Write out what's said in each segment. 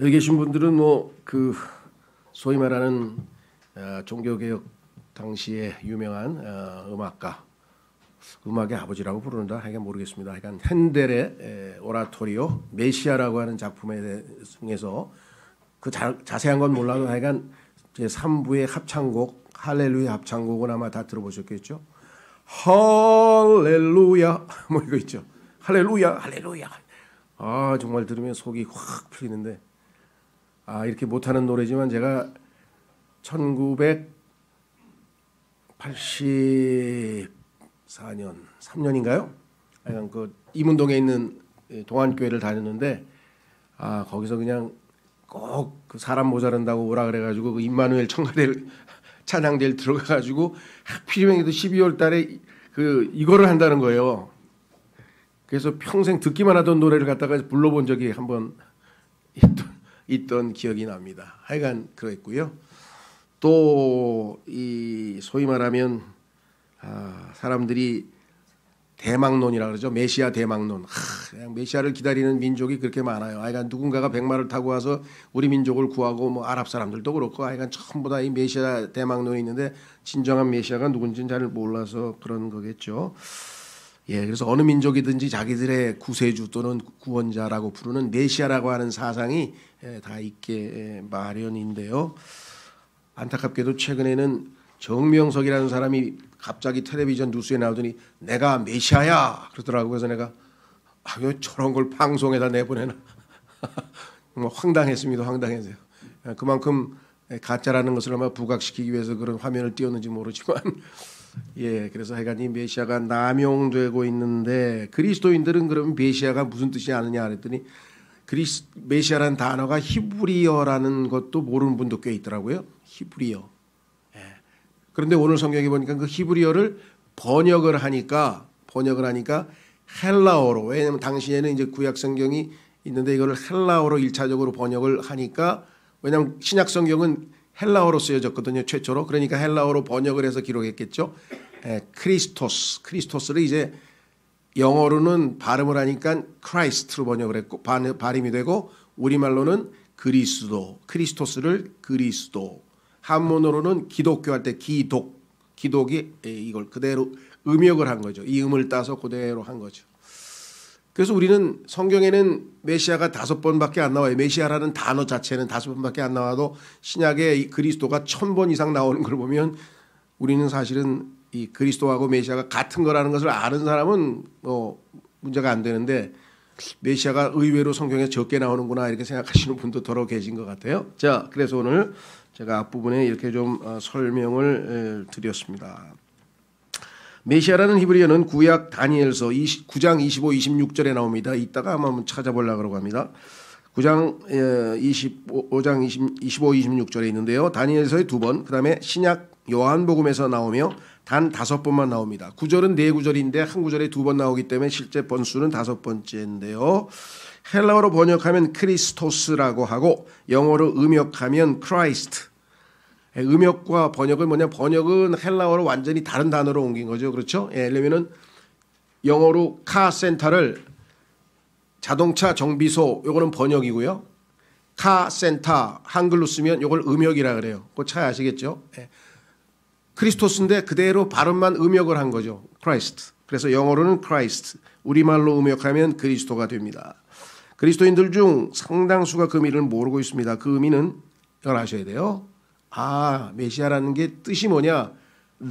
여기 계신 분들은 뭐 그 소위 말하는 종교개혁 당시에 유명한 음악가, 음악의 아버지라고 부르는다 하여간 모르겠습니다. 하여간 핸델의 오라토리오 메시아라고 하는 작품에 중에서 그 자세한 건 몰라도 하여간 제 3부의 합창곡 할렐루야 합창곡은 아마 다 들어보셨겠죠. 할렐루야 뭐 이거 있죠. 할렐루야 할렐루야. 아 정말 들으면 속이 확 풀리는데 이렇게 못하는 노래지만 제가 1984년 3년인가요? 하여간 그 이문동에 있는 동안교회를 다녔는데 거기서 그냥 꼭 그 사람 모자란다고 오라 그래가지고 그 임마누엘 청가대를 찬양대를 들어가가지고 하필이면 12월 달에 그 이거를 한다는 거예요. 그래서 평생 듣기만 하던 노래를 갖다가 불러본 적이 한번 있던 기억이 납니다. 하여간 그랬고요. 또 이 소위 말하면 사람들이 대망론이라 그러죠. 메시아 대망론. 그냥 메시아를 기다리는 민족이 그렇게 많아요. 하여간 누군가가 백마를 타고 와서 우리 민족을 구하고 뭐 아랍 사람들도 그렇고 하여간 전부 다 이 메시아 대망론이 있는데 진정한 메시아가 누군지는 잘 몰라서 그런 거겠죠. 예, 그래서 어느 민족이든지 자기들의 구세주 또는 구원자라고 부르는 메시아라고 하는 사상이 다 있게 마련인데요. 안타깝게도 최근에는 정명석이라는 사람이 갑자기 텔레비전 뉴스에 나오더니 내가 메시아야 그러더라고요. 그래서 내가 왜 저런 걸 방송에다 내보내나 정말 황당했습니다. 황당했어요. 그만큼 가짜라는 것을 아마 부각시키기 위해서 그런 화면을 띄웠는지 모르지만 예, 그래서 하여간 이 메시아가 남용되고 있는데 그리스도인들은 그러면 메시아가 무슨 뜻이 아느냐 그랬더니 메시아라는 단어가 히브리어라는 것도 모르는 분도 꽤 있더라고요. 히브리어. 예. 그런데 오늘 성경에 보니까 그 히브리어를 번역을 하니까 헬라어로, 왜냐하면 당시에는 이제 구약 성경이 있는데 이거를 헬라어로 1차적으로 번역을 하니까, 왜냐하면 신약 성경은 헬라어로 쓰여졌거든요, 최초로. 그러니까 헬라어로 번역을 해서 기록했겠죠. 크리스토스를 이제 영어로는 발음을 하니까 크라이스트로 번역을 했고 발음이 되고, 우리말로는 크리스토스를 그리스도, 한문으로는 기독교 할 때 기독이 이걸 그대로 음역을 한 거죠. 이 음을 따서 그대로 한 거죠. 그래서 우리는 성경에는 메시아가 5번밖에 안 나와요. 메시아라는 단어 자체는 5번밖에 안 나와도 신약에 그리스도가 1000번 이상 나오는 걸 보면 우리는 사실은 이 그리스도하고 메시아가 같은 거라는 것을 아는 사람은 문제가 안 되는데, 메시아가 의외로 성경에 적게 나오는구나 이렇게 생각하시는 분도 더러 계신 것 같아요. 자, 그래서 오늘 제가 앞부분에 이렇게 좀 설명을 드렸습니다. 메시아라는 히브리어는 구약 다니엘서 9장 25, 26절에 나옵니다. 이따가 한번 찾아보려고 그러고 합니다. 9장 25장 25, 26절에 있는데요. 다니엘서에 2번, 그 다음에 신약 요한복음에서 나오며 단 5번만 나옵니다. 구절은 4구절인데 한 구절에 2번 나오기 때문에 실제 번수는 5번째인데요. 헬라어로 번역하면 크리스토스라고 하고 영어로 음역하면 크라이스트. 음역과 번역은 뭐냐? 번역은 헬라어로 완전히 다른 단어로 옮긴 거죠. 그렇죠? 예를 들면 영어로 카센터를 자동차 정비소, 요거는 번역이고요. 카센터 한글로 쓰면 요걸 음역이라 그래요. 그거 잘 아시겠죠? 예. 크리스토스인데 그대로 발음만 음역을 한 거죠. 크라이스트. 그래서 영어로는 크라이스트, 우리말로 음역하면 그리스도가 됩니다. 그리스도인들 중 상당수가 그 의미를 모르고 있습니다. 그 의미는 이걸 아셔야 돼요. 메시아라는 게 뜻이 뭐냐?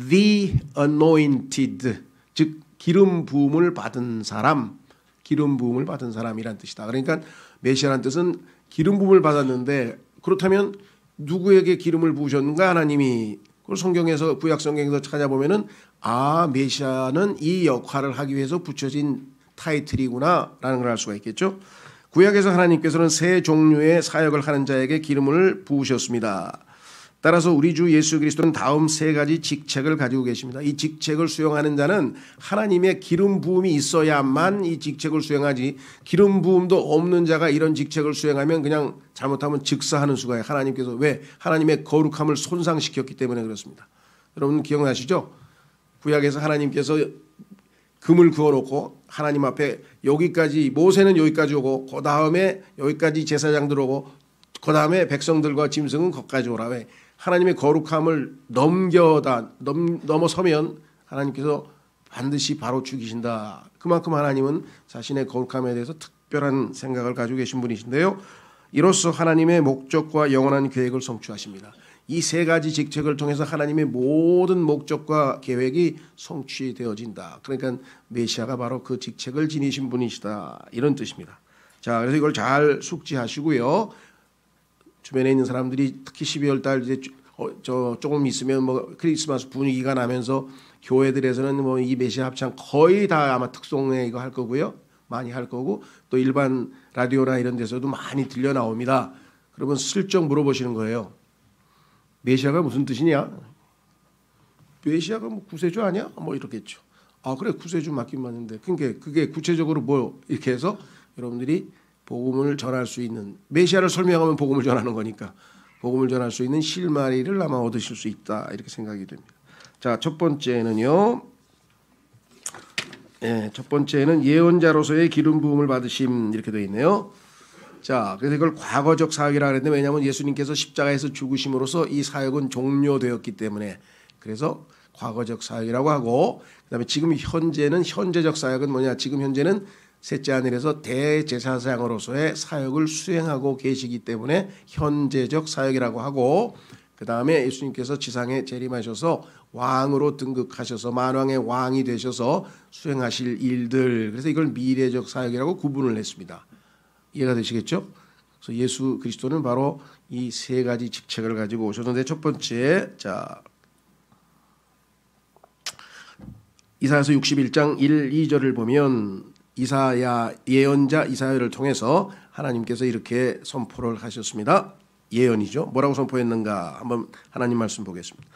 The anointed, 즉 기름 부음을 받은 사람, 기름 부음을 받은 사람이란 뜻이다. 그러니까 메시아라는 뜻은 기름 부음을 받았는데, 그렇다면 누구에게 기름을 부으셨는가? 하나님이. 그걸 성경에서, 구약 성경에서 찾아보면은 메시아는 이 역할을 하기 위해서 붙여진 타이틀이구나라는 걸 알 수가 있겠죠. 구약에서 하나님께서는 세 종류의 사역을 하는 자에게 기름을 부으셨습니다. 따라서 우리 주 예수 그리스도는 다음 3가지 직책을 가지고 계십니다. 이 직책을 수행하는 자는 하나님의 기름 부음이 있어야만 이 직책을 수행하지, 기름 부음도 없는 자가 이런 직책을 수행하면 그냥 잘못하면 즉사하는 수가요. 하나님께서 왜? 하나님의 거룩함을 손상시켰기 때문에 그렇습니다. 여러분 기억나시죠? 구약에서 하나님께서 금을 그어놓고 하나님 앞에 여기까지, 모세는 여기까지 오고 그 다음에 여기까지 제사장들 오고 그 다음에 백성들과 짐승은 거기까지 오라. 왜? 하나님의 거룩함을 넘어서면 하나님께서 반드시 바로 죽이신다. 그만큼 하나님은 자신의 거룩함에 대해서 특별한 생각을 가지고 계신 분이신데요. 이로써 하나님의 목적과 영원한 계획을 성취하십니다. 이 세 가지 직책을 통해서 하나님의 모든 목적과 계획이 성취되어진다. 그러니까 메시아가 바로 그 직책을 지니신 분이시다. 이런 뜻입니다. 자, 그래서 이걸 잘 숙지하시고요. 주변에 있는 사람들이 특히 12월 달 이제 조금 있으면 뭐 크리스마스 분위기가 나면서 교회들에서는 뭐 이 메시아 합창 거의 다 아마 특송에 이거 할 거고요. 많이 할 거고 또 일반 라디오나 이런 데서도 많이 들려 나옵니다. 그러면 슬쩍 물어보시는 거예요. 메시아가 무슨 뜻이냐? 메시아가 뭐 구세주 아니야? 뭐 이렇겠죠. 아 그래 구세주 맞긴 맞는데 그게 구체적으로 뭐 이렇게 해서 여러분들이 복음을 전할 수 있는 메시아를 설명하면 복음을 전하는 거니까 복음을 전할 수 있는 실마리를 아마 얻으실 수 있다 이렇게 생각이 됩니다. 자, 첫 번째는요. 첫 번째는 예언자로서의 기름 부음을 받으심 이렇게 되어 있네요. 자, 그래서 이걸 과거적 사역이라 그랬는데 왜냐하면 예수님께서 십자가에서 죽으심으로써 이 사역은 종료되었기 때문에 그래서 과거적 사역이라고 하고 그다음에 지금 현재는 현재적 사역은 뭐냐? 지금 현재는 셋째 하늘에서 대제사장으로서의 사역을 수행하고 계시기 때문에 현재적 사역이라고 하고 그다음에 예수님께서 지상에 재림하셔서 왕으로 등극하셔서 만왕의 왕이 되셔서 수행하실 일들 그래서 이걸 미래적 사역이라고 구분을 했습니다. 이해가 되시겠죠? 그래서 예수 그리스도는 바로 이 세 가지 직책을 가지고 오셨는데 첫 번째 자 이사야서 61장 1, 2절을 보면 이사야 예언자 이사야를 통해서 하나님께서 이렇게 선포를 하셨습니다. 예언이죠. 뭐라고 선포했는가? 한번 하나님 말씀 보겠습니다.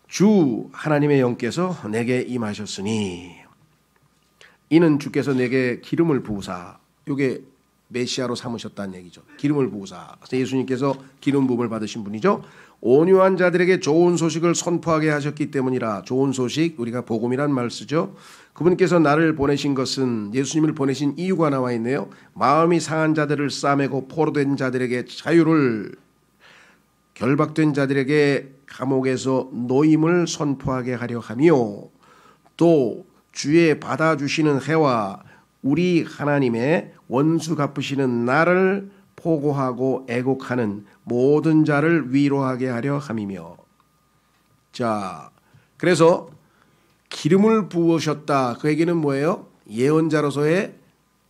주 하나님의 영께서 내게 임하셨으니 이는 주께서 내게 기름을 부으사 이게 메시아로 삼으셨다는 얘기죠. 기름을 부으사. 그래서 예수님께서 기름 부음을 받으신 분이죠. 온유한 자들에게 좋은 소식을 선포하게 하셨기 때문이라. 좋은 소식 우리가 복음이란 말 쓰죠. 그분께서 나를 보내신 것은 예수님을 보내신 이유가 나와 있네요. 마음이 상한 자들을 싸매고 포로된 자들에게 자유를 결박된 자들에게 감옥에서 노임을 선포하게 하려 하며 또 주의 받아주시는 해와 우리 하나님의 원수 갚으시는 날을 포고하고 애곡하는 모든 자를 위로하게 하려 함이며 자 그래서 기름을 부으셨다. 그 얘기는 뭐예요? 예언자로서의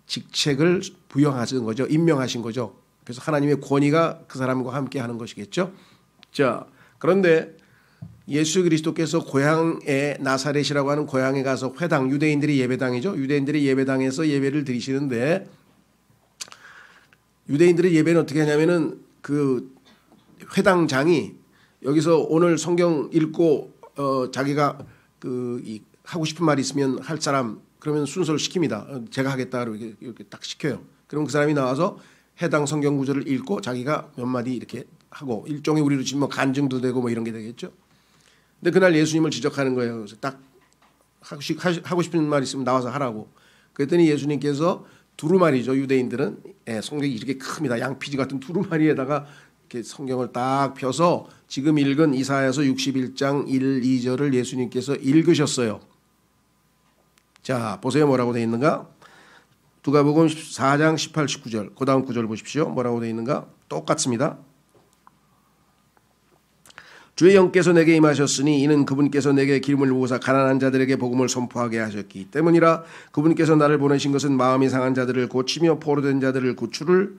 직책을 부여하신 거죠. 임명하신 거죠. 그래서 하나님의 권위가 그 사람과 함께 하는 것이겠죠. 자 그런데 예수 그리스도께서 고향에 나사렛이라고 하는 고향에 가서 회당 유대인들이 예배당이죠. 유대인들이 예배당에서 예배를 드리시는데 유대인들의 예배는 어떻게 하냐면은 그 회당장이 여기서 오늘 성경 읽고 자기가 하고 싶은 말이 있으면 할 사람 그러면 순서를 시킵니다. 제가 하겠다 이렇게 딱 시켜요. 그럼 그 사람이 나와서 해당 성경 구절을 읽고 자기가 몇 마디 이렇게 하고 일종의 우리로 치면 뭐 간증도 되고 뭐 이런 게 되겠죠. 근데 그날 예수님을 지적하는 거예요. 그래서 딱 하고 싶은 말 있으면 나와서 하라고. 그랬더니 예수님께서 두루마리죠. 유대인들은 성경이 이렇게 큽니다. 양피지 같은 두루마리에다가 이렇게 성경을 딱 펴서 지금 읽은 이사야서 61장 1, 2절을 예수님께서 읽으셨어요. 자 보세요. 뭐라고 되어 있는가? 누가복음 4장 18, 19절 그 다음 구절 보십시오. 뭐라고 되어 있는가? 똑같습니다. 주의 영께서 내게 임하셨으니 이는 그분께서 내게 기름을 부으사 가난한 자들에게 복음을 선포하게 하셨기 때문이라. 그분께서 나를 보내신 것은 마음이 상한 자들을 고치며 포로된 자들을 구출을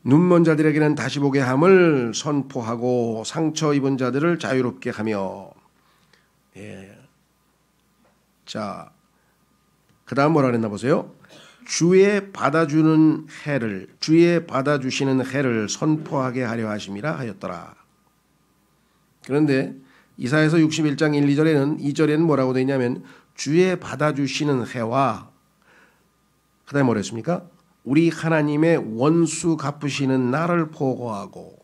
눈먼 자들에게는 다시 보게 함을 선포하고 상처 입은 자들을 자유롭게 하며 자 그 다음 뭐라 그랬나 보세요. 주의 받아주시는 해를 선포하게 하려 하심이라 하였더라. 그런데 이사야서 61장 1, 2절에는 2절에는 뭐라고 되어 있냐면 주의 받아주시는 해와 그 다음에 뭐라 했습니까? 우리 하나님의 원수 갚으시는 날을 포고하고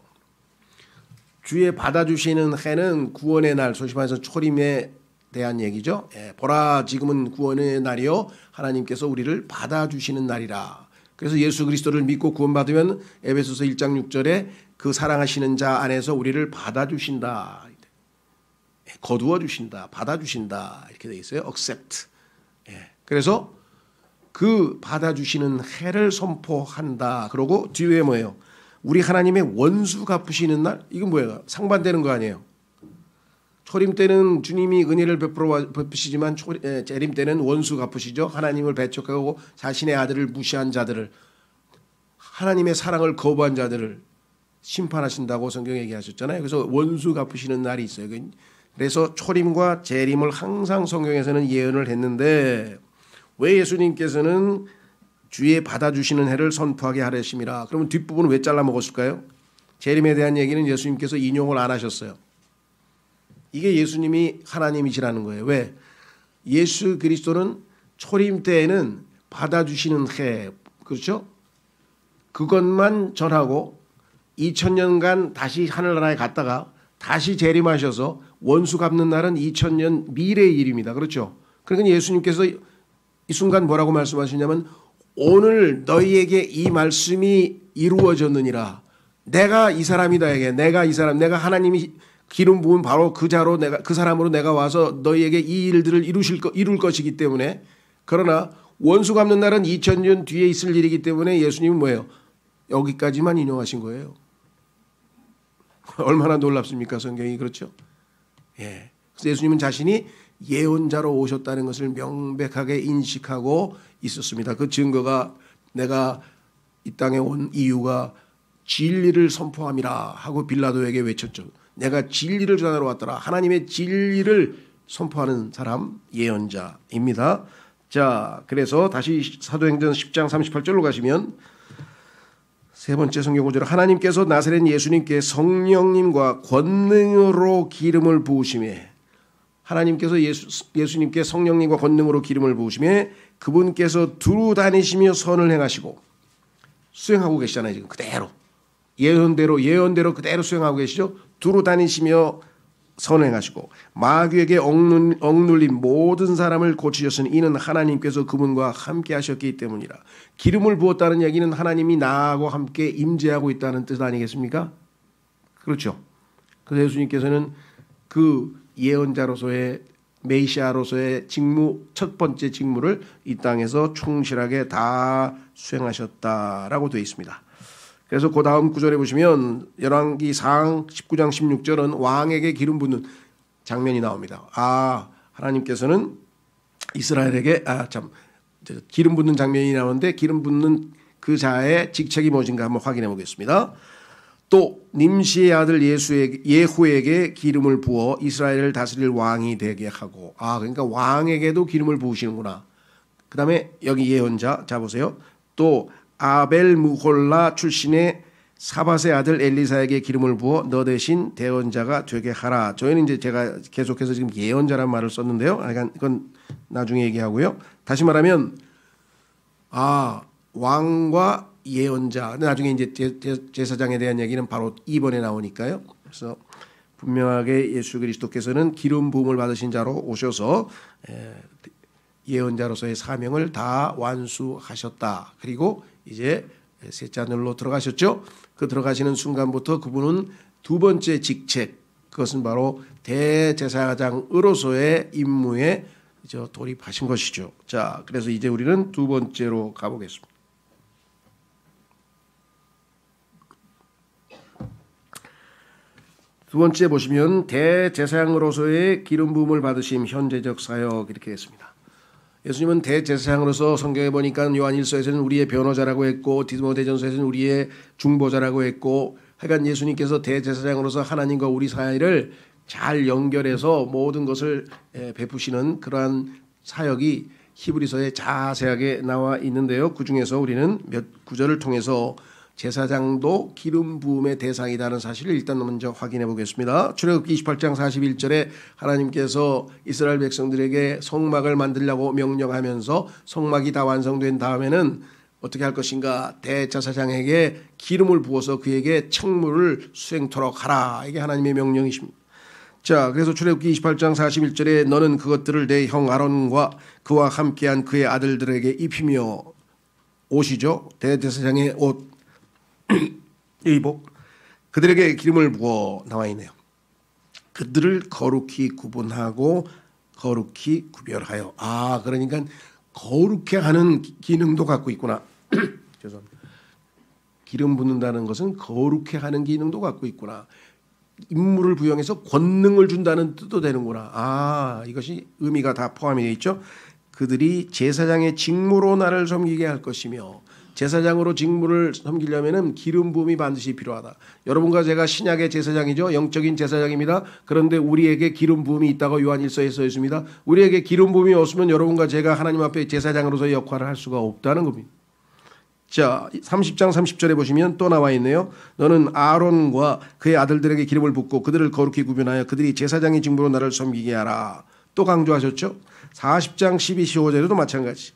주의 받아주시는 해는 구원의 날 소위 말해서 초림에 대한 얘기죠. 보라 지금은 구원의 날이요 하나님께서 우리를 받아주시는 날이라. 그래서 예수 그리스도를 믿고 구원받으면 에베소서 1장 6절에 그 사랑하시는 자 안에서 우리를 받아주신다. 거두어 주신다. 받아주신다. 이렇게 되어 있어요. accept. 그래서 그 받아주시는 해를 선포한다. 그러고 뒤에 뭐예요? 우리 하나님의 원수 갚으시는 날? 이건 뭐예요? 상반되는 거 아니에요? 초림 때는 주님이 은혜를 베푸시지만 재림 때는 원수 갚으시죠. 하나님을 배척하고 자신의 아들을 무시한 자들을, 하나님의 사랑을 거부한 자들을 심판하신다고 성경에 얘기하셨잖아요. 그래서 원수 갚으시는 날이 있어요. 그래서 초림과 재림을 항상 성경에서는 예언을 했는데 왜 예수님께서는 주의 받아주시는 해를 선포하게 하려심이라. 그러면 뒷부분은 왜 잘라 먹었을까요? 재림에 대한 얘기는 예수님께서 인용을 안 하셨어요. 이게 예수님이 하나님이시라는 거예요. 왜? 예수 그리스도는 초림 때에는 받아주시는 해, 그렇죠? 그것만 전하고 2000년간 다시 하늘나라에 갔다가 다시 재림하셔서 원수 갚는 날은 2000년 미래의 일입니다. 그렇죠? 그러니까 예수님께서 이 순간 뭐라고 말씀하시냐면 오늘 너희에게 이 말씀이 이루어졌느니라. 내가 이 사람이다. 내가 이 사람, 내가 하나님이 기름 부은 바로 그 자로 내가 그 사람으로 내가 와서 너희에게 이 일들을 이룰 것이기 때문에, 그러나 원수 갚는 날은 2000년 뒤에 있을 일이기 때문에 예수님은 뭐예요? 여기까지만 인용하신 거예요. 얼마나 놀랍습니까? 성경이. 그렇죠? 예. 그래서 예수님은 자신이 예언자로 오셨다는 것을 명백하게 인식하고 있었습니다. 그 증거가 내가 이 땅에 온 이유가 진리를 선포함이라 하고 빌라도에게 외쳤죠. 내가 진리를 전하러 왔더라. 하나님의 진리를 선포하는 사람, 예언자입니다. 자, 그래서 다시 사도행전 10장 38절로 가시면 세 번째 성경 구절, 하나님께서 나사렛 예수님께 성령님과 권능으로 기름을 부으심에, 하나님께서 예수님께 성령님과 권능으로 기름을 부으심에 그분께서 두루 다니시며 선을 행하시고, 수행하고 계시잖아요. 지금 그대로 예언대로 그대로 수행하고 계시죠. 두루 다니시며 선행하시고 마귀에게 억눌린 모든 사람을 고치셨으니 이는 하나님께서 그분과 함께 하셨기 때문이라. 기름을 부었다는 얘기는 하나님이 나하고 함께 임재하고 있다는 뜻 아니겠습니까? 그렇죠. 그래서 예수님께서는 그 예언자로서의 메시아로서의 직무, 첫 번째 직무를 이 땅에서 충실하게 다 수행하셨다라고 되어 있습니다. 그래서 그 다음 구절에 보시면 열왕기상 19장 16절은 왕에게 기름 붓는 장면이 나옵니다. 하나님께서는 이스라엘에게 기름 붓는 장면이 나오는데 기름 붓는 그 자의 직책이 무엇인가 한번 확인해 보겠습니다. 또 nim시의 아들 예후에게 기름을 부어 이스라엘을 다스릴 왕이 되게 하고, 그러니까 왕에게도 기름을 부으시는구나. 그 다음에 여기 예언자, 자 보세요. 또 아벨 무홀라 출신의 사밧의 아들 엘리사에게 기름을 부어 너 대신 대언자가 되게 하라. 저희는 이제 제가 계속해서 지금 예언자란 말을 썼는데요. 이건 나중에 얘기하고요. 다시 말하면 왕과 예언자. 나중에 이제 제사장에 대한 얘기는 바로 2번에 나오니까요. 그래서 분명하게 예수 그리스도께서는 기름 부음을 받으신 자로 오셔서 예언자로서의 사명을 다 완수하셨다. 그리고 이제 셋째 하늘로 들어가셨죠. 그 들어가시는 순간부터 그분은 두 번째 직책, 그것은 바로 대제사장으로서의 임무에 돌입하신 것이죠. 자, 그래서 이제 우리는 두 번째로 가보겠습니다. 두 번째 보시면 대제사장으로서의 기름 부음을 받으심 현재적 사역 이렇게 했습니다. 예수님은 대제사장으로서 성경에 보니까 요한일서에서는 우리의 변호자라고 했고 디모데전서에서는 우리의 중보자라고 했고, 하여간 예수님께서 대제사장으로서 하나님과 우리 사이를 잘 연결해서 모든 것을 베푸시는 그러한 사역이 히브리서에 자세하게 나와 있는데요. 그중에서 우리는 몇 구절을 통해서 제사장도 기름 부음의 대상이라는 사실을 일단 먼저 확인해 보겠습니다. 출애굽기 28장 41절에 하나님께서 이스라엘 백성들에게 성막을 만들려고 명령하면서 성막이 다 완성된 다음에는 어떻게 할 것인가? 대제사장에게 기름을 부어서 그에게 청물을 수행토록 하라. 이게 하나님의 명령이십니다. 자, 그래서 출애굽기 28장 41절에 너는 그것들을 내 형 아론과 그와 함께한 그의 아들들에게 입히며, 옷이죠. 대제사장의 옷, 의복. 그들에게 기름을 부어 나와 있네요. 그들을 거룩히 구분하고 거룩히 구별하여. 그러니까 거룩해 하는 기능도 갖고 있구나. 죄송합니다. 기름 붓는다는 것은 거룩해 하는 기능도 갖고 있구나. 임무를 부여해서 권능을 준다는 뜻도 되는구나. 이것이 의미가 다 포함이 되어 있죠. 그들이 제사장의 직무로 나를 섬기게 할 것이며, 제사장으로 직무를 섬기려면은 기름 부음이 반드시 필요하다. 여러분과 제가 신약의 제사장이죠. 영적인 제사장입니다. 그런데 우리에게 기름 부음이 있다고 요한일서에 써 있습니다. 우리에게 기름 부음이 없으면 여러분과 제가 하나님 앞에 제사장으로서의 역할을 할 수가 없다는 겁니다. 자, 30장 30절에 보시면 또 나와 있네요. 너는 아론과 그의 아들들에게 기름을 붓고 그들을 거룩히 구분하여 그들이 제사장의 직무로 나를 섬기게 하라. 또 강조하셨죠. 40장 12, 15절에도 마찬가지.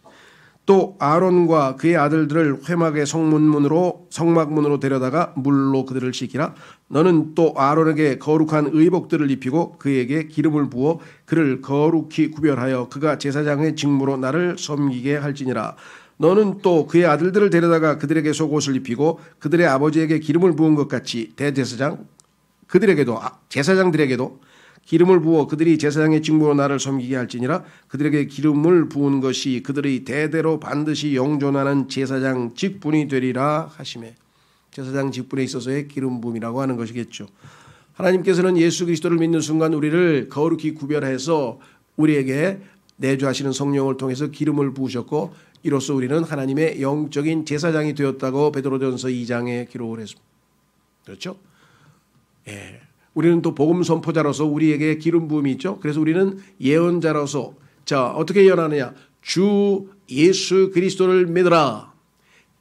또 아론과 그의 아들들을 회막의 성막문으로 데려다가 물로 그들을 씻기라. 너는 또 아론에게 거룩한 의복들을 입히고 그에게 기름을 부어 그를 거룩히 구별하여 그가 제사장의 직무로 나를 섬기게 할지니라. 너는 또 그의 아들들을 데려다가 그들에게 속옷을 입히고 그들의 아버지에게 기름을 부은 것 같이 대제사장 그들에게도 제사장들에게도 기름을 부어 그들이 제사장의 직무로 나를 섬기게 할지니라. 그들에게 기름을 부은 것이 그들의 대대로 반드시 영존하는 제사장 직분이 되리라 하시매. 제사장 직분에 있어서의 기름 부음이라고 하는 것이겠죠. 하나님께서는 예수 그리스도를 믿는 순간 우리를 거룩히 구별해서 우리에게 내주하시는 성령을 통해서 기름을 부으셨고, 이로써 우리는 하나님의 영적인 제사장이 되었다고 베드로전서 2장에 기록을 했습니다. 그렇죠? 예. 우리는 또 복음 선포자로서 우리에게 기름 부음이 있죠. 그래서 우리는 예언자로서 어떻게 예언하느냐? 주 예수 그리스도를 믿으라.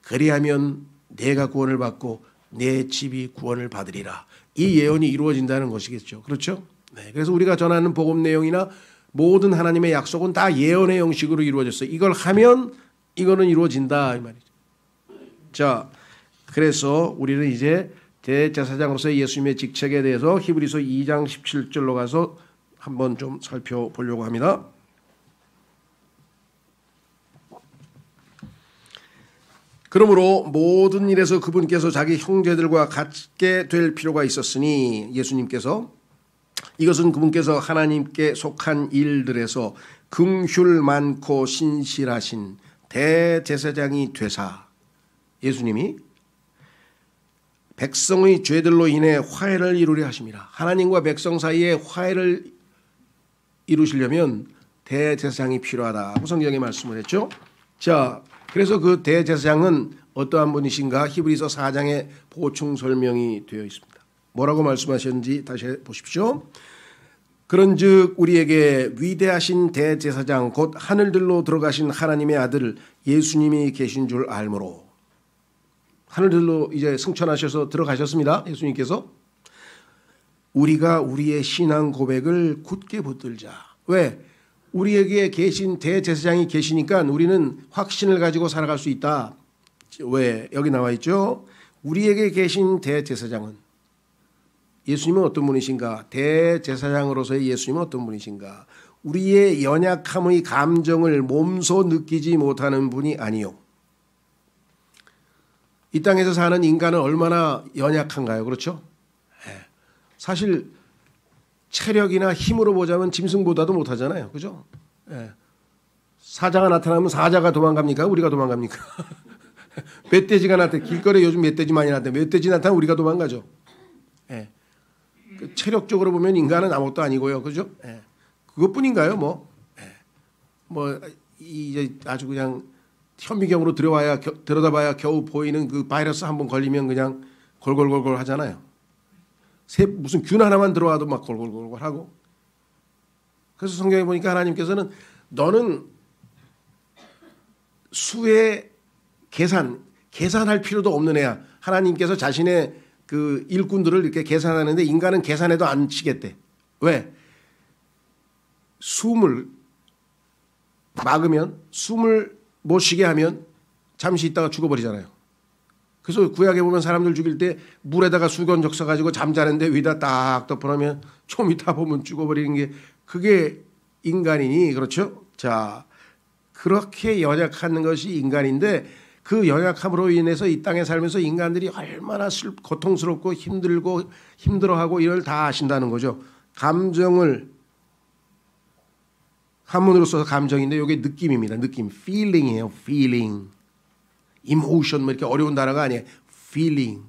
그리하면 내가 구원을 받고 내 집이 구원을 받으리라. 이 예언이 이루어진다는 것이겠죠. 그렇죠? 네. 그래서 우리가 전하는 복음 내용이나 모든 하나님의 약속은 다 예언의 형식으로 이루어졌어요. 이걸 하면 이거는 이루어진다 이 말이죠. 자, 그래서 우리는 이제 대제사장으로서의 예수님의 직책에 대해서 히브리서 2장 17절로 가서 한번 좀 살펴보려고 합니다. 그러므로 모든 일에서 그분께서 자기 형제들과 같게 될 필요가 있었으니, 예수님께서 이것은 그분께서 하나님께 속한 일들에서 긍휼 많고 신실하신 대제사장이 되사, 예수님이 백성의 죄들로 인해 화해를 이루려 하심이라. 하나님과 백성 사이에 화해를 이루시려면 대제사장이 필요하다고 성경에 말씀을 했죠. 자, 그래서 그 대제사장은 어떠한 분이신가? 히브리서 4장에 보충 설명이 되어 있습니다. 뭐라고 말씀하셨는지 다시 보십시오. 그런즉 우리에게 위대하신 대제사장 곧 하늘들로 들어가신 하나님의 아들 예수님이 계신 줄 알므로. 하늘들로 이제 승천하셔서 들어가셨습니다. 예수님께서. 우리가 우리의 신앙 고백을 굳게 붙들자. 왜? 우리에게 계신 대제사장이 계시니까 우리는 확신을 가지고 살아갈 수 있다. 왜? 여기 나와 있죠. 우리에게 계신 대제사장은, 예수님은 어떤 분이신가? 대제사장으로서의 예수님은 어떤 분이신가? 우리의 연약함의 감정을 몸소 느끼지 못하는 분이 아니요. 이 땅에서 사는 인간은 얼마나 연약한가요? 그렇죠? 사실 체력이나 힘으로 보자면 짐승보다도 못하잖아요. 그죠? 사자가 나타나면 사자가 도망갑니까? 우리가 도망갑니까? 멧돼지가 나타나, 길거리에 요즘 멧돼지 많이 나타나, 멧돼지 나타나면 우리가 도망가죠. 체력적으로 보면 인간은 아무것도 아니고요. 그죠? 그것뿐인가요? 이제 아주 그냥 현미경으로 들여다봐야 겨우 보이는 그 바이러스 한번 걸리면 그냥 골골골골 하잖아요. 무슨 균 하나만 들어와도 막 골골골골 하고. 그래서 성경에 보니까 하나님께서는 너는 수의 계산할 필요도 없는 애야. 하나님께서 자신의 그 일꾼들을 이렇게 계산하는데 인간은 계산해도 안 치겠대. 왜? 숨을 막으면, 숨을 못 쉬게 하면 잠시 있다가 죽어버리잖아요. 그래서 구약에 보면 사람들 죽일 때 물에다가 수건 적셔가지고 잠자는데 위에다 딱 덮어놓으면 좀 이따 보면 죽어버리는 게, 그게 인간이니. 그렇죠? 자, 그렇게 연약한 것이 인간인데, 그 연약함으로 인해서 이 땅에 살면서 인간들이 얼마나 고통스럽고 힘들고 힘들어하고 이걸 다 아신다는 거죠. 감정을 한문으로 써서 감정인데 이게 느낌입니다. 느낌, feeling이에요. feeling, emotion 뭐 이렇게 어려운 단어가 아니에요. feeling.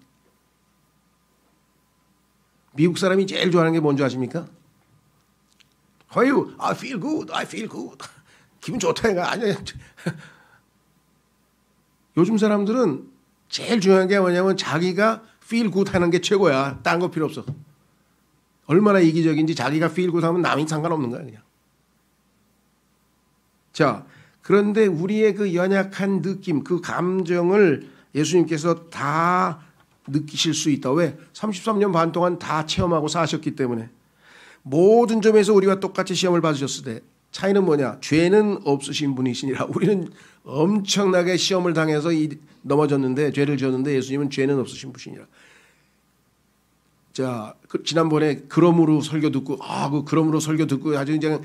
미국 사람이 제일 좋아하는 게 뭔지 아십니까? How are you? I feel good. I feel good. 기분 좋다. 아니야. 요즘 사람들은 제일 중요한 게 뭐냐면 자기가 feel good 하는 게 최고야. 딴 거 필요 없어. 얼마나 이기적인지 자기가 feel good 하면 남이 상관없는 거야 그냥. 자, 그런데 우리의 그 연약한 느낌, 그 감정을 예수님께서 다 느끼실 수 있다. 왜? 33년 반 동안 다 체험하고 사셨기 때문에. 모든 점에서 우리와 똑같이 시험을 받으셨을 때 차이는 뭐냐? 죄는 없으신 분이시니라. 우리는 엄청나게 시험을 당해서 넘어졌는데, 죄를 지었는데 예수님은 죄는 없으신 분이시니라. 자, 지난번에 그러므로 설교 듣고 그러므로 설교 듣고 아주 그냥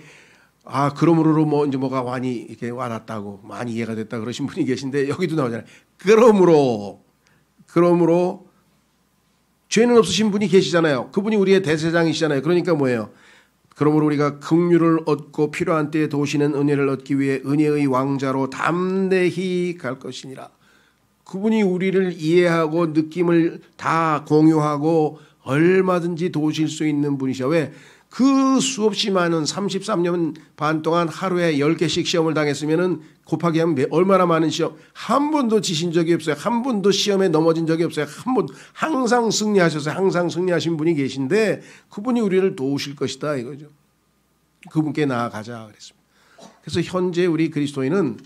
그러므로 뭐 이제 뭐가 많이 이렇게 와닿다고 많이 이해가 됐다 그러신 분이 계신데 여기도 나오잖아요. 그러므로 죄는 없으신 분이 계시잖아요. 그분이 우리의 대제사장이시잖아요. 그러니까 뭐예요? 그러므로 우리가 긍휼을 얻고 필요한 때에 도우시는 은혜를 얻기 위해 은혜의 왕자로 담대히 갈 것이니라. 그분이 우리를 이해하고 느낌을 다 공유하고 얼마든지 도우실 수 있는 분이셔. 왜? 그 수없이 많은 33년 반 동안 하루에 10개씩 시험을 당했으면은 곱하기 하면 얼마나 많은 시험. 한 번도 지신 적이 없어요. 한 번도 시험에 넘어진 적이 없어요. 한 번 항상 승리하셨어요. 항상 승리하신 분이 계신데 그분이 우리를 도우실 것이다 이거죠. 그분께 나아가자 그랬습니다. 그래서 현재 우리 그리스도인은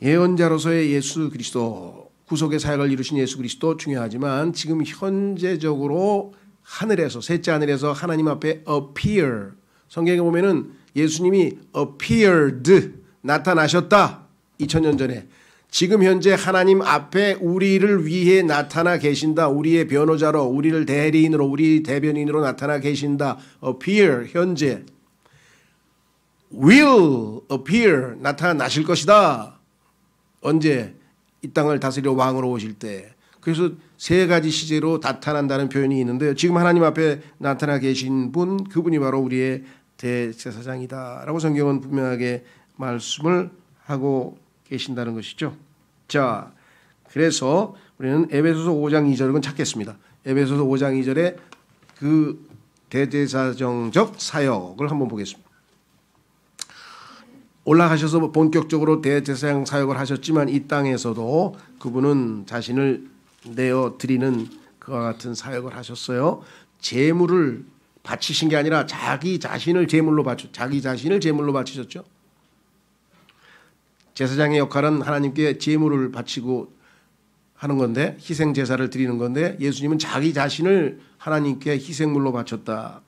예언자로서의 예수 그리스도, 구속의 사역을 이루신 예수 그리스도 중요하지만 지금 현재적으로 하늘에서, 셋째 하늘에서 하나님 앞에 appear, 성경에 보면은 예수님이 appeared, 나타나셨다. 2000년 전에. 지금 현재 하나님 앞에 우리를 위해 나타나 계신다. 우리의 변호자로, 우리를 대리인으로, 우리 대변인으로 나타나 계신다. appear, 현재. will appear, 나타나실 것이다. 언제? 이 땅을 다스리러 왕으로 오실 때. 그래서 세 가지 시제로 나타난다는 표현이 있는데요. 지금 하나님 앞에 나타나 계신 분, 그분이 바로 우리의 대제사장이다라고 성경은 분명하게 말씀을 하고 계신다는 것이죠. 자, 그래서 우리는 에베소서 5장 2절은 찾겠습니다. 에베소서 5장 2절에 그 대제사장적 사역을 한번 보겠습니다. 올라가셔서 본격적으로 대제사장 사역을 하셨지만 이 땅에서도 그분은 자신을 내어 드리는 그와 같은 사역을 하셨어요. 제물을 바치신 게 아니라 자기 자신을 제물로 바치셨죠. 제사장의 역할은 하나님께 제물을 바치고 하는 건데, 희생 제사를 드리는 건데 예수님은 자기 자신을 하나님께 희생물로 바쳤다.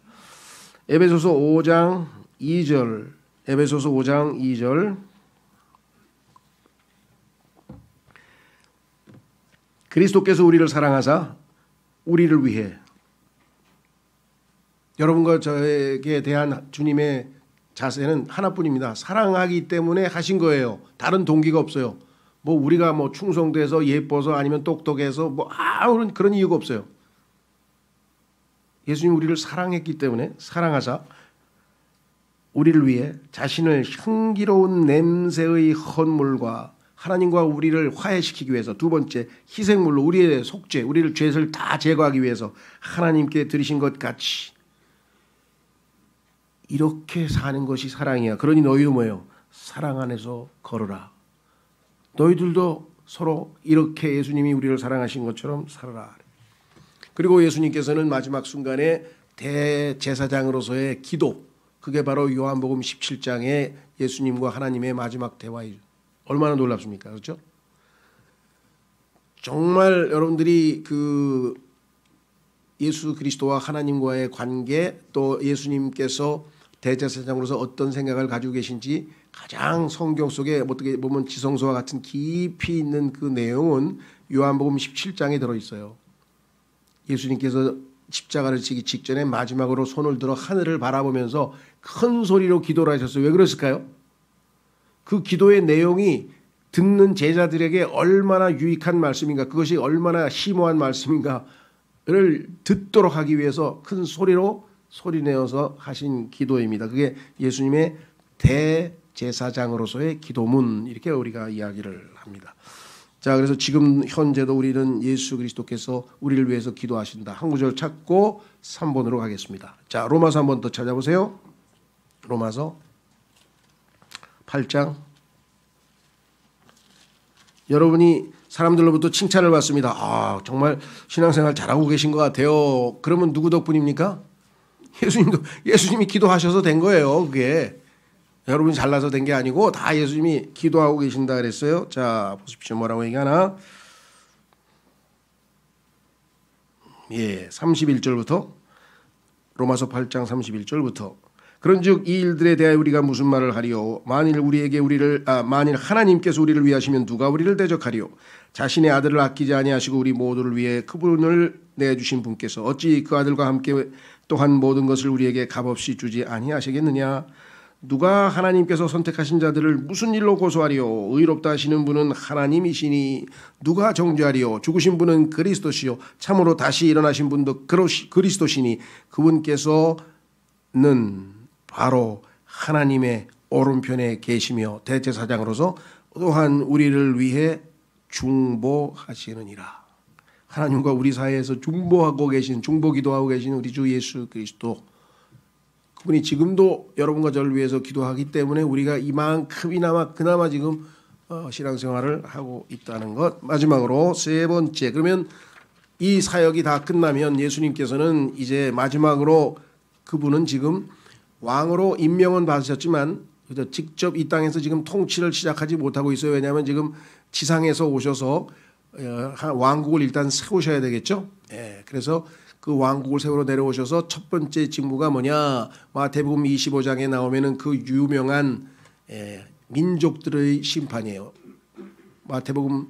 에베소서 5장 2절, 에베소서 5장 2절. 그리스도께서 우리를 사랑하사 우리를 위해, 여러분과 저에게 대한 주님의 자세는 하나뿐입니다. 사랑하기 때문에 하신 거예요. 다른 동기가 없어요. 뭐 우리가 뭐 충성돼서 예뻐서 아니면 똑똑해서 뭐 아무런 그런 이유가 없어요. 예수님 우리를 사랑했기 때문에, 사랑하사 우리를 위해 자신을 향기로운 냄새의 헌물과 하나님과 우리를 화해시키기 위해서, 두 번째 희생물로 우리의 속죄, 우리를 죄를 다 제거하기 위해서 하나님께 드리신 것 같이 이렇게 사는 것이 사랑이야. 그러니 너희도 뭐예요? 사랑 안에서 걸어라. 너희들도 서로 이렇게 예수님이 우리를 사랑하신 것처럼 살아라. 그리고 예수님께서는 마지막 순간에 대제사장으로서의 기도, 그게 바로 요한복음 17장의 예수님과 하나님의 마지막 대화이죠. 얼마나 놀랍습니까? 그렇죠? 정말 여러분들이 그 예수 그리스도와 하나님과의 관계, 또 예수님께서 대제사장으로서 어떤 생각을 가지고 계신지 가장 성경 속에 어떻게 보면 지성소와 같은 깊이 있는 그 내용은 요한복음 17장에 들어있어요. 예수님께서 십자가를 지기 직전에 마지막으로 손을 들어 하늘을 바라보면서 큰 소리로 기도를 하셨어요. 왜 그랬을까요? 그 기도의 내용이 듣는 제자들에게 얼마나 유익한 말씀인가, 그것이 얼마나 심오한 말씀인가를 듣도록 하기 위해서 큰 소리로 소리내어서 하신 기도입니다. 그게 예수님의 대제사장으로서의 기도문, 이렇게 우리가 이야기를 합니다. 자, 그래서 지금 현재도 우리는 예수 그리스도께서 우리를 위해서 기도하신다. 한 구절 찾고 3번으로 가겠습니다. 자, 로마서 한 번 더 찾아보세요. 로마서 8장. 여러분이 사람들로부터 칭찬을 받습니다. 아, 정말 신앙생활 잘하고 계신 것 같아요. 그러면 누구 덕분입니까? 예수님이 기도하셔서 된 거예요. 그게 여러분이 잘나서 된 게 아니고 다 예수님이 기도하고 계신다 그랬어요. 자, 보십시오. 뭐라고 얘기하나? 31절부터, 로마서 8장 31절부터. 그런즉 이 일들에 대하여 우리가 무슨 말을 하리요? 만일 하나님께서 우리를 위하시면 누가 우리를 대적하리요? 자신의 아들을 아끼지 아니하시고 우리 모두를 위해 그분을 내주신 분께서 어찌 그 아들과 함께 또한 모든 것을 우리에게 값없이 주지 아니하시겠느냐? 누가 하나님께서 선택하신 자들을 무슨 일로 고소하리요? 의롭다 하시는 분은 하나님이시니 누가 정죄하리요? 죽으신 분은 그리스도시요 참으로 다시 일어나신 분도 그리스도시니 그분께서는 바로 하나님의 오른편에 계시며 대제사장으로서 또한 우리를 위해 중보하시느니라. 하나님과 우리 사이에서 중보기도하고 계신 우리 주 예수 그리스도, 그분이 지금도 여러분과 저를 위해서 기도하기 때문에 우리가 이만큼이나마 그나마 지금 신앙생활을 하고 있다는 것. 마지막으로 세 번째, 그러면 이 사역이 다 끝나면 예수님께서는 이제 마지막으로, 그분은 지금 왕으로 임명은 받으셨지만 직접 이 땅에서 지금 통치를 시작하지 못하고 있어요. 왜냐하면 지금 지상에서 오셔서 왕국을 일단 세우셔야 되겠죠. 그래서 그 왕국을 세우러 내려오셔서 첫 번째 직무가 뭐냐? 마태복음 25장에 나오면은 그 유명한 민족들의 심판이에요. 마태복음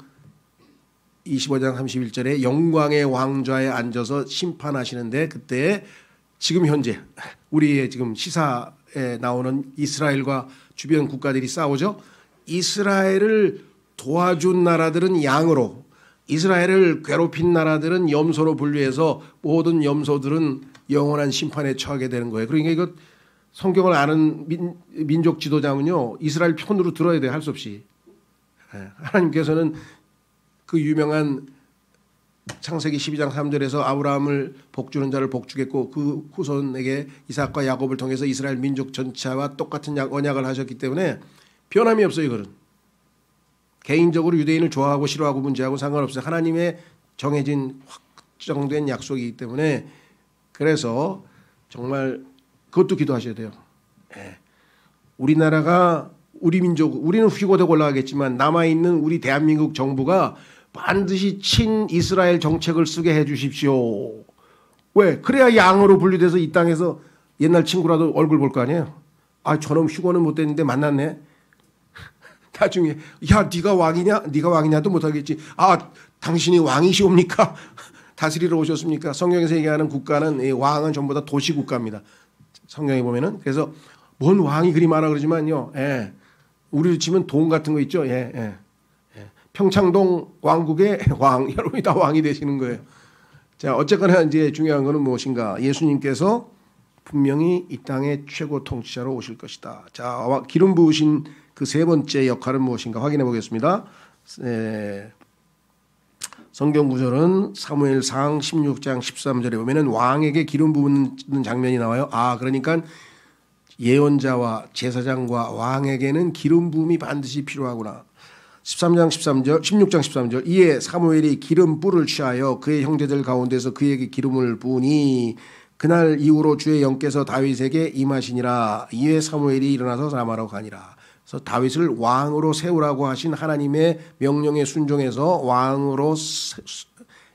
25장 31절에 영광의 왕좌에 앉아서 심판하시는데, 그때 지금 현재 우리의 지금 시사에 나오는 이스라엘과 주변 국가들이 싸우죠. 이스라엘을 도와준 나라들은 양으로, 이스라엘을 괴롭힌 나라들은 염소로 분류해서 모든 염소들은 영원한 심판에 처하게 되는 거예요. 그러니까 이거 성경을 아는 민족 지도자면요, 이스라엘 편으로 들어야 돼요. 할 수 없이. 하나님께서는 그 유명한 창세기 12장 3절에서 아브라함을 복주는 자를 복주겠고 그 후손에게 이삭과 야곱을 통해서 이스라엘 민족 전체와 똑같은 언약을 하셨기 때문에 변함이 없어요. 이거는 개인적으로 유대인을 좋아하고 싫어하고 문제하고 상관없어요. 하나님의 정해진 확정된 약속이기 때문에, 그래서 정말 그것도 기도하셔야 돼요. 우리나라가, 우리 민족, 우리는 휘고되고 올라가겠지만 남아있는 우리 대한민국 정부가 반드시 친 이스라엘 정책을 쓰게 해 주십시오. 왜? 그래야 양으로 분류돼서 이 땅에서 옛날 친구라도 얼굴 볼 거 아니에요. 아, 저놈 휴거는 못 됐는데 만났네. 나중에 야, 네가 왕이냐도 못하겠지. 아, 당신이 왕이시옵니까? 다스리러 오셨습니까? 성경에서 얘기하는 국가는, 이 왕은 전부 다 도시국가입니다. 성경에 보면은. 그래서 뭔 왕이 그리 많아 그러지만요. 우리로 치면 동 같은 거 있죠. 평창동 왕국의 왕, 여러분이 다 왕이 되시는 거예요. 자, 어쨌거나 이제 중요한 거는 무엇인가? 예수님께서 분명히 이 땅의 최고 통치자로 오실 것이다. 자, 기름 부으신 그 세 번째 역할은 무엇인가 확인해 보겠습니다. 성경 구절은 사무엘상 16장 13절에 보면은 왕에게 기름 부는 장면이 나와요. 아, 그러니까 예언자와 제사장과 왕에게는 기름 부음이 반드시 필요하구나. 16장 13절 이에 사무엘이 기름 뿔을 취하여 그의 형제들 가운데서 그에게 기름을 부으니 그날 이후로 주의 영께서 다윗에게 임하시니라. 이에 사무엘이 일어나서 라마로 가니라. 그래서 다윗을 왕으로 세우라고 하신 하나님의 명령에 순종해서 왕으로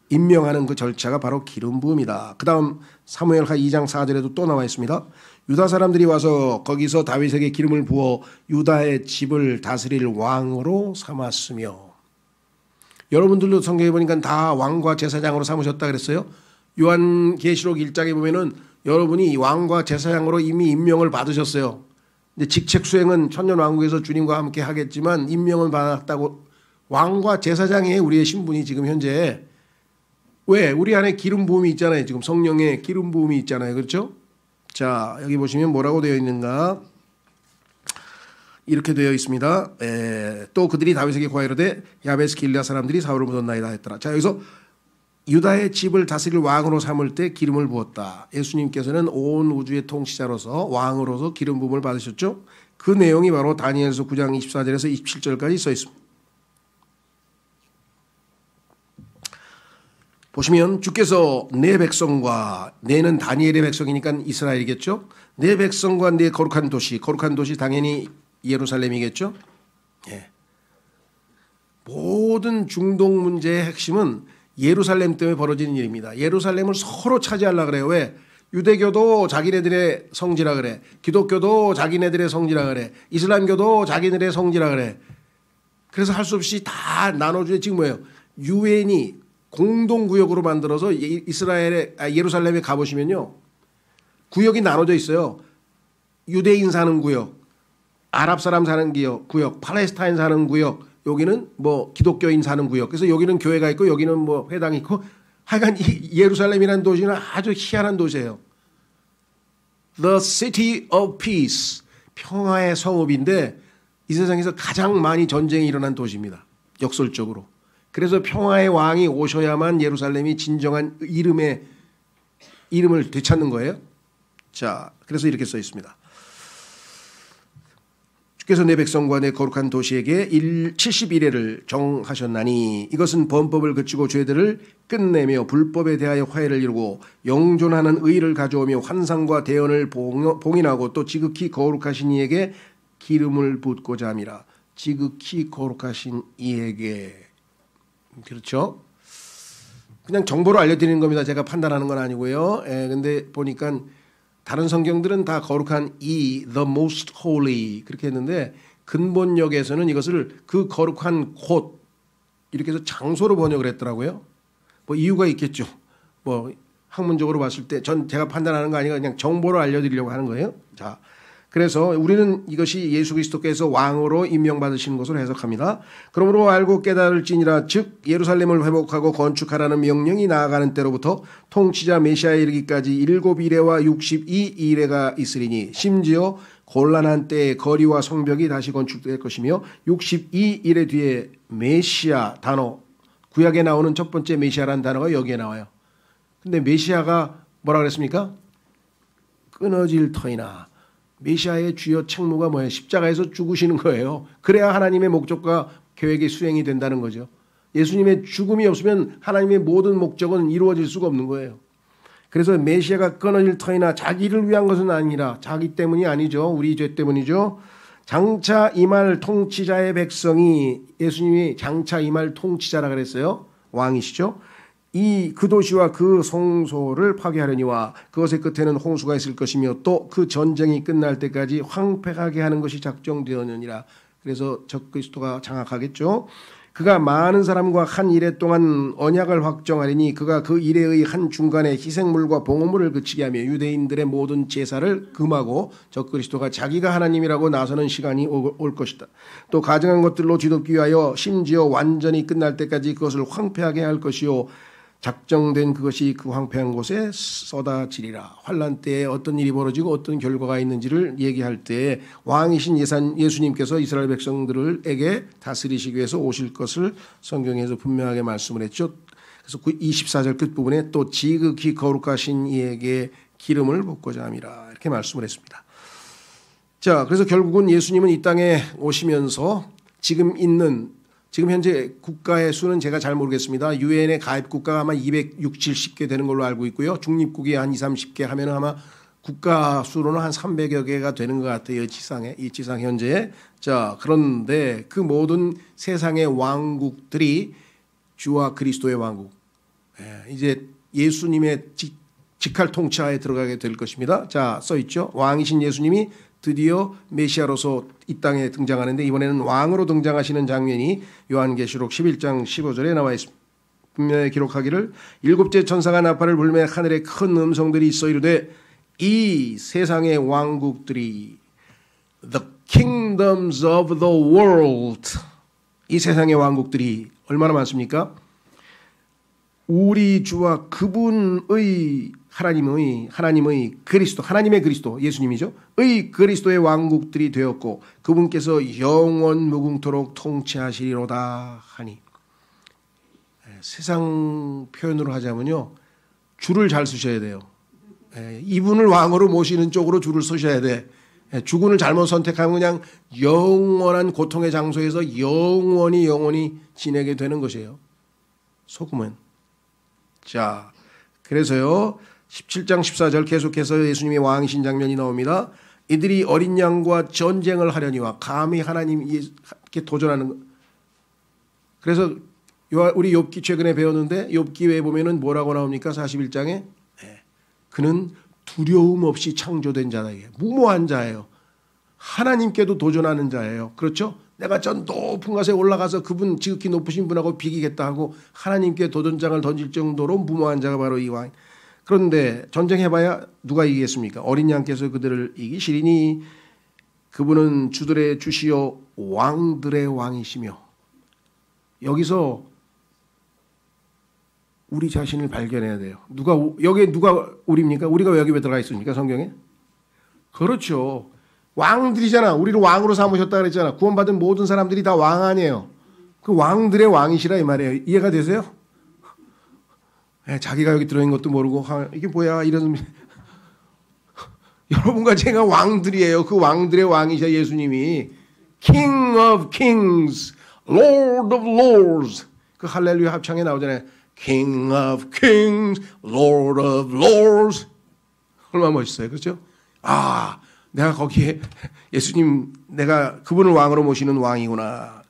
임명하는 그 절차가 바로 기름 부음이다. 그 다음 사무엘하 2장 4절에도 또 나와 있습니다. 유다 사람들이 와서 거기서 다윗에게 기름을 부어 유다의 집을 다스릴 왕으로 삼았으며. 여러분들도 성경에 보니까 다 왕과 제사장으로 삼으셨다 그랬어요. 요한계시록 1장에 보면은 여러분이 왕과 제사장으로 이미 임명을 받으셨어요. 근데 직책 수행은 천년왕국에서 주님과 함께 하겠지만 임명을 받았다고 왕과 제사장이에요. 우리의 신분이 지금 현재. 왜? 우리 안에 기름 부음이 있잖아요. 지금 성령의 기름 부음이 있잖아요. 그렇죠? 자, 여기 보시면 뭐라고 되어 있는가? 이렇게 되어 있습니다. 또 그들이 다윗에게 고하이르되 야베스 길르앗 사람들이 사울을 묻었나이다 했더라. 자, 여기서 유다의 집을 다스릴 왕으로 삼을 때 기름을 부었다. 예수님께서는 온 우주의 통치자로서 왕으로서 기름 부음을 받으셨죠. 그 내용이 바로 다니엘서 9장 24절에서 27절까지 써 있습니다. 보시면 주께서 내 백성과, 내는 다니엘의 백성이니까 이스라엘이겠죠. 내 백성과 내 거룩한 도시 당연히 예루살렘이겠죠. 예. 모든 중동 문제의 핵심은 예루살렘 때문에 벌어지는 일입니다. 예루살렘을 서로 차지하려고 그래요. 왜? 유대교도 자기네들의 성지라 그래. 기독교도 자기네들의 성지라 그래. 이슬람교도 자기네들의 성지라 그래. 그래서 할 수 없이 다 나눠주에 지금 뭐예요? 유엔이 공동구역으로 만들어서 예루살렘에 가보시면요. 구역이 나눠져 있어요. 유대인 사는 구역, 아랍 사람 사는 구역, 팔레스타인 사는 구역, 여기는 뭐 기독교인 사는 구역. 그래서 여기는 교회가 있고 여기는 뭐 회당이 있고 하여간 이 예루살렘이라는 도시는 아주 희한한 도시예요. The City of Peace, 평화의 성읍인데 이 세상에서 가장 많이 전쟁이 일어난 도시입니다. 역설적으로. 그래서 평화의 왕이 오셔야만 예루살렘이 진정한 이름을 되찾는 거예요. 자, 그래서 이렇게 써 있습니다. 주께서 내 백성과 내 거룩한 도시에게 71회를 정하셨나니 이것은 범법을 그치고 죄들을 끝내며 불법에 대하여 화해를 이루고 영존하는 의를 가져오며 환상과 대언을 봉인하고 또 지극히 거룩하신 이에게 기름을 붓고자 함이라. 지극히 거룩하신 이에게. 그렇죠? 그냥 정보로 알려드리는 겁니다. 제가 판단하는 건 아니고요. 근데 보니까 다른 성경들은 다 거룩한 이, the most holy 그렇게 했는데 근본역에서는 이것을 그 거룩한 곳 이렇게 해서 장소로 번역을 했더라고요. 뭐 이유가 있겠죠. 뭐 학문적으로 봤을 때 제가 판단하는 거 아니라 그냥 정보로 알려드리려고 하는 거예요. 자, 그래서 우리는 이것이 예수 그리스도께서 왕으로 임명받으신 것으로 해석합니다. 그러므로 알고 깨달을지니라 즉 예루살렘을 회복하고 건축하라는 명령이 나아가는 때로부터 통치자 메시아에 이르기까지 7이레와 62이레가 있으리니 심지어 곤란한 때에 거리와 성벽이 다시 건축될 것이며 62이레 뒤에 메시아 단어 구약에 나오는 첫 번째 메시아라는 단어가 여기에 나와요. 근데 메시아가 뭐라 그랬습니까? 끊어질 터이나 메시아의 주요 책무가 뭐예요? 십자가에서 죽으시는 거예요. 그래야 하나님의 목적과 계획이 수행이 된다는 거죠. 예수님의 죽음이 없으면 하나님의 모든 목적은 이루어질 수가 없는 거예요. 그래서 메시아가 끊어질 터이나 자기를 위한 것은 아니라 자기 때문이 아니죠. 우리 죄 때문이죠. 장차 임할 통치자의 백성이 예수님이 장차 임할 통치자라 그랬어요. 왕이시죠. 그 도시와 그 성소를 파괴하려니와 그것의 끝에는 홍수가 있을 것이며 또 그 전쟁이 끝날 때까지 황폐하게 하는 것이 작정되었느니라. 그래서 적그리스도가 장악하겠죠. 그가 많은 사람과 한 이래 동안 언약을 확정하리니 그가 그 이래의 한 중간에 희생물과 봉헌물을 그치게 하며 유대인들의 모든 제사를 금하고 적그리스도가 자기가 하나님이라고 나서는 시간이 올 것이다. 또 가증한 것들로 뒤덮기 위하여 심지어 완전히 끝날 때까지 그것을 황폐하게 할 것이요 작정된 그것이 그 황폐한 곳에 쏟아지리라. 환난 때에 어떤 일이 벌어지고 어떤 결과가 있는지를 얘기할 때 왕이신 예수님께서 이스라엘 백성들에게 다스리시기 위해서 오실 것을 성경에서 분명하게 말씀을 했죠. 그래서 24절 끝부분에 또 지극히 거룩하신 이에게 기름을 붓고자 함이라 이렇게 말씀을 했습니다. 자, 그래서 결국은 예수님은 이 땅에 오시면서 지금 현재 국가의 수는 제가 잘 모르겠습니다. 유엔의 가입 국가가 아마 260, 70개 되는 걸로 알고 있고요. 중립국이 한 20, 30개 하면 아마 국가 수로는 한 300여 개가 되는 것 같아요. 이 지상 현재. 자, 그런데 그 모든 세상의 왕국들이 주와 그리스도의 왕국. 이제 예수님의 직할 통치하에 들어가게 될 것입니다. 자, 써 있죠. 왕이신 예수님이 드디어 메시아로서 이 땅에 등장하는데 이번에는 왕으로 등장하시는 장면이 요한계시록 11장 15절에 나와 있습니다. 분명히 기록하기를 일곱째 천사가 나팔을 불매 하늘에 큰 음성들이 있어 이르되 이 세상의 왕국들이 the kingdoms of the world. 이 세상의 왕국들이 얼마나 많습니까? 우리 주와 그분의 하나님의 그리스도, 하나님의 그리스도, 예수님이죠. 의 그리스도의 왕국들이 되었고 그분께서 영원 무궁토록 통치하시리로다 하니. 세상 표현으로 하자면요, 줄을 잘 서셔야 돼요. 이분을 왕으로 모시는 쪽으로 줄을 서셔야 돼. 주군을 잘못 선택하면 그냥 영원한 고통의 장소에서 영원히 지내게 되는 것이에요. 속으면. 자, 그래서요 17장 14절 계속해서 예수님의 왕이신 장면이 나옵니다. 이들이 어린 양과 전쟁을 하려니와 감히 하나님께 도전하는 것. 그래서 우리 욥기 최근에 배웠는데 욥기에 보면은 뭐라고 나옵니까? 41장에 그는 두려움 없이 창조된 자다. 무모한 자예요. 하나님께도 도전하는 자예요. 그렇죠? 내가 전 높은 곳에 올라가서 그분 지극히 높으신 분하고 비기겠다 하고 하나님께 도전장을 던질 정도로 무모한 자가 바로 이 왕. 그런데 전쟁해봐야 누가 이기겠습니까? 어린 양께서 그들을 이기시리니 그분은 주들의 주시요 왕들의 왕이시며. 여기서 우리 자신을 발견해야 돼요. 여기 누가 우리입니까? 우리가 여기 왜 들어가 있습니까? 성경에? 그렇죠. 왕들이잖아. 우리를 왕으로 삼으셨다 그랬잖아. 구원받은 모든 사람들이 다 왕 아니에요. 그 왕들의 왕이시라 이 말이에요. 이해가 되세요? 자기가 여기 들어있는 것도 모르고 이게 뭐야 이런. 여러분과 제가 왕들이에요. 그 왕들의 왕이셔 예수님이. King of Kings, Lord of Lords. 그 할렐루야 합창에 나오잖아요. King of Kings, Lord of Lords. 얼마나 멋있어요. 그렇죠? 내가 거기에 예수님, 내가 그분을 왕으로 모시는 왕이구나.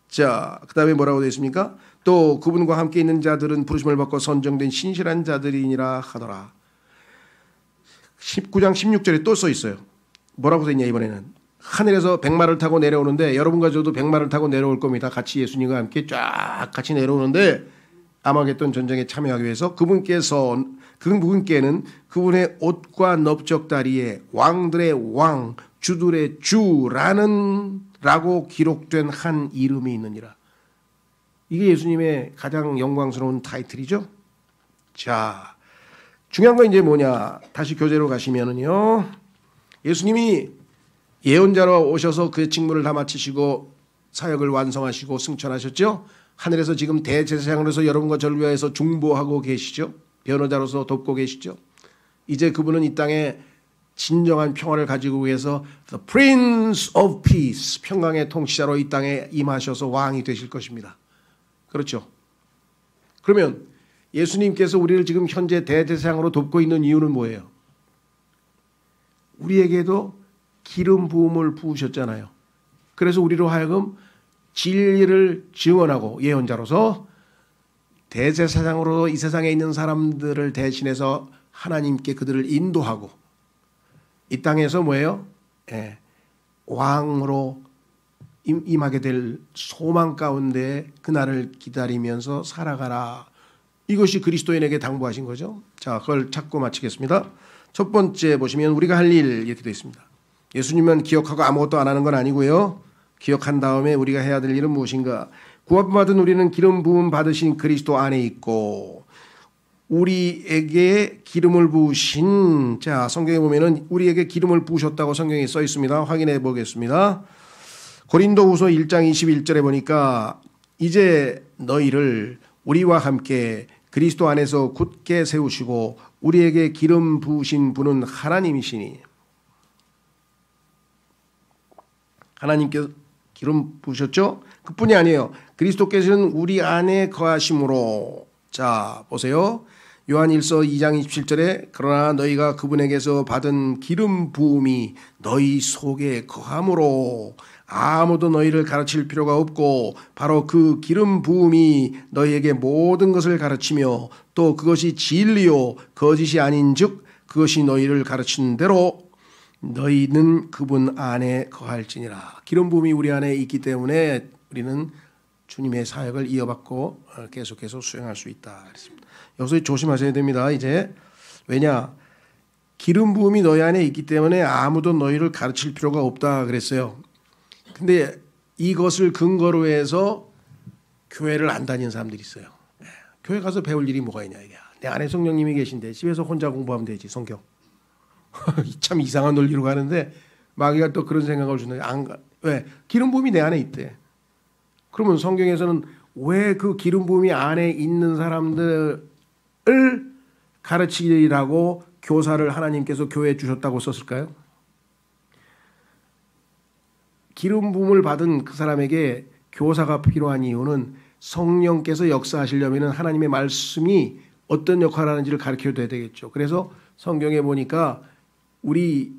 자, 그 다음에 뭐라고 되어 있습니까? 또 그분과 함께 있는 자들은 부르심을 받고 선정된 신실한 자들이니라 하더라. 19장 16절에 또 써 있어요. 뭐라고 써 있냐 이번에는. 하늘에서 백마를 타고 내려오는데 여러분과 저도 백마를 타고 내려올 겁니다. 같이 예수님과 함께 쫙 같이 내려오는데 아마겟돈 전쟁에 참여하기 위해서 그분께는 그분의 옷과 넓적다리에 왕들의 왕, 주들의 주라고 기록된 한 이름이 있느니라. 이게 예수님의 가장 영광스러운 타이틀이죠. 자, 중요한 건 이제 뭐냐. 다시 교재로 가시면은요. 예수님이 예언자로 오셔서 그의 직무를 다 마치시고 사역을 완성하시고 승천하셨죠. 하늘에서 지금 대제사장으로서 여러분과 저를 위하여서 중보하고 계시죠. 변호자로서 돕고 계시죠. 이제 그분은 이 땅에 진정한 평화를 가지고 위해서 The Prince of Peace, 평강의 통치자로 이 땅에 임하셔서 왕이 되실 것입니다. 그렇죠. 그러면 예수님께서 우리를 지금 현재 대제사장으로 돕고 있는 이유는 뭐예요? 우리에게도 기름 부음을 부으셨잖아요. 그래서 우리로 하여금 진리를 증언하고 예언자로서 대제사장으로 이 세상에 있는 사람들을 대신해서 하나님께 그들을 인도하고 이 땅에서 뭐예요? 왕으로 임하게 될 소망 가운데 그날을 기다리면서 살아가라. 이것이 그리스도인에게 당부하신 거죠. 자, 그걸 찾고 마치겠습니다. 첫 번째 보시면 우리가 할 일 이렇게 되어 있습니다. 예수님은 기억하고 아무것도 안 하는 건 아니고요. 기억한 다음에 우리가 해야 될 일은 무엇인가? 구원받은 우리는 기름 부음 받으신 그리스도 안에 있고 우리에게 기름을 부으신, 자, 성경에 보면은 우리에게 기름을 부으셨다고 성경에 써 있습니다. 확인해 보겠습니다. 고린도후서 1장 21절에 보니까 이제 너희를 우리와 함께 그리스도 안에서 굳게 세우시고 우리에게 기름 부으신 분은 하나님이시니. 하나님께서 기름 부으셨죠? 그뿐이 아니에요. 그리스도께서는 우리 안에 거하심으로. 자, 보세요. 요한일서 2장 27절에 그러나 너희가 그분에게서 받은 기름 부음이 너희 속에 거함으로 아무도 너희를 가르칠 필요가 없고 바로 그 기름 부음이 너희에게 모든 것을 가르치며 또 그것이 진리요 거짓이 아닌즉 그것이 너희를 가르치는 대로 너희는 그분 안에 거할지니라. 기름 부음이 우리 안에 있기 때문에 우리는 주님의 사역을 이어받고 계속해서 수행할 수 있다. 그랬습니다. 여기서 조심하셔야 됩니다. 이제 왜냐, 기름 부음이 너희 안에 있기 때문에 아무도 너희를 가르칠 필요가 없다 그랬어요. 근데 이것을 근거로 해서 교회를 안 다니는 사람들이 있어요. 교회 가서 배울 일이 뭐가 있냐 이게. 내 안에 성령님이 계신데 집에서 혼자 공부하면 되지 성경. 참 이상한 논리로 가는데 마귀가 또 그런 생각을 주는. 왜? 기름 부음이 내 안에 있대. 그러면 성경에서는 왜 그 기름 부음이 안에 있는 사람들을 가르치리라고 교사를 하나님께서 교회에 주셨다고 썼을까요? 기름 부음을 받은 그 사람에게 교사가 필요한 이유는 성령께서 역사하시려면 하나님의 말씀이 어떤 역할을 하는지를 가르쳐줘야 되겠죠. 그래서 성경에 보니까 우리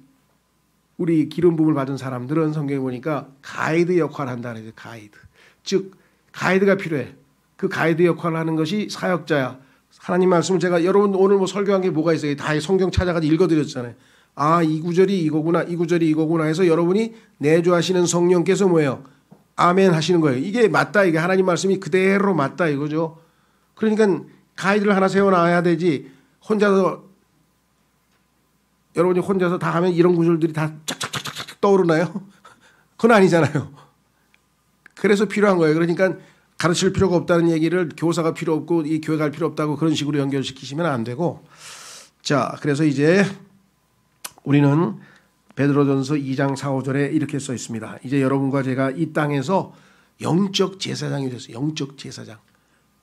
기름 부음을 받은 사람들은 성경에 보니까 가이드 역할을 한다는 거예요. 가이드. 즉 가이드가 필요해. 그 가이드 역할을 하는 것이 사역자야. 하나님 말씀을 제가 여러분 오늘 뭐 설교한 게 뭐가 있어요? 다 성경 찾아가지고 읽어드렸잖아요. 아, 이 구절이 이거구나, 이 구절이 이거구나 해서 여러분이 내주하시는 성령께서 뭐예요? 아멘 하시는 거예요. 이게 맞다. 이게 하나님 말씀이 그대로 맞다 이거죠. 그러니까 가이드를 하나 세워놔야 되지. 여러분이 혼자서 다 하면 이런 구절들이 다 쫙쫙쫙쫙 떠오르나요? 그건 아니잖아요. 그래서 필요한 거예요. 그러니까 가르칠 필요가 없다는 얘기를 교사가 필요 없고 이 교회 갈 필요 없다고 그런 식으로 연결시키시면 안 되고. 자, 그래서 이제 우리는 베드로전서 2장 4, 5절에 이렇게 써 있습니다. 이제 여러분과 제가 이 땅에서 영적 제사장이 됐어요. 영적 제사장.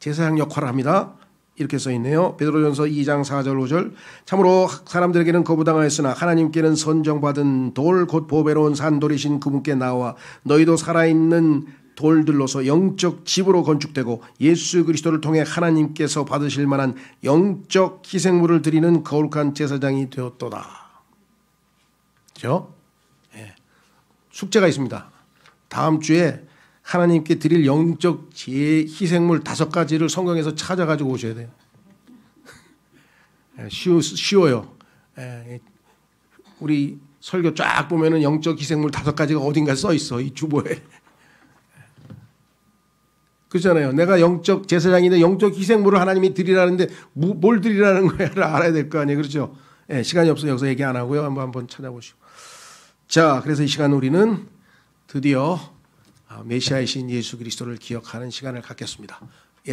제사장 역할을 합니다. 이렇게 써 있네요. 베드로전서 2장 4절 5절. 참으로 사람들에게는 거부당하였으나 하나님께는 선정받은 돌 곧 보배로운 산돌이신 그분께 나와 너희도 살아있는 돌들로서 영적 집으로 건축되고 예수 그리스도를 통해 하나님께서 받으실 만한 영적 희생물을 드리는 거룩한 제사장이 되었도다. 그렇죠? 네. 숙제가 있습니다. 다음 주에 하나님께 드릴 영적 희생물 5가지를 성경에서 찾아가지고 오셔야 돼요. 쉬워요. 우리 설교 쫙 보면은 영적 희생물 5가지가 어딘가 써 있어. 이 주보에. 그렇잖아요. 내가 영적 제사장인데 영적 희생물을 하나님이 드리라는데 뭘 드리라는 거야를 알아야 될 거 아니에요. 그렇죠? 시간이 없어서 여기서 얘기 안 하고요. 한번 찾아보시고. 자, 그래서 이 시간 우리는 드디어 메시아이신 예수 그리스도를 기억하는 시간을 갖겠습니다.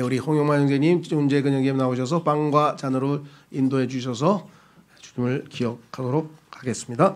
우리 홍영만 형제님, 존재 근영님 나오셔서 빵과 잔으로 인도해 주셔서 주님을 기억하도록 하겠습니다.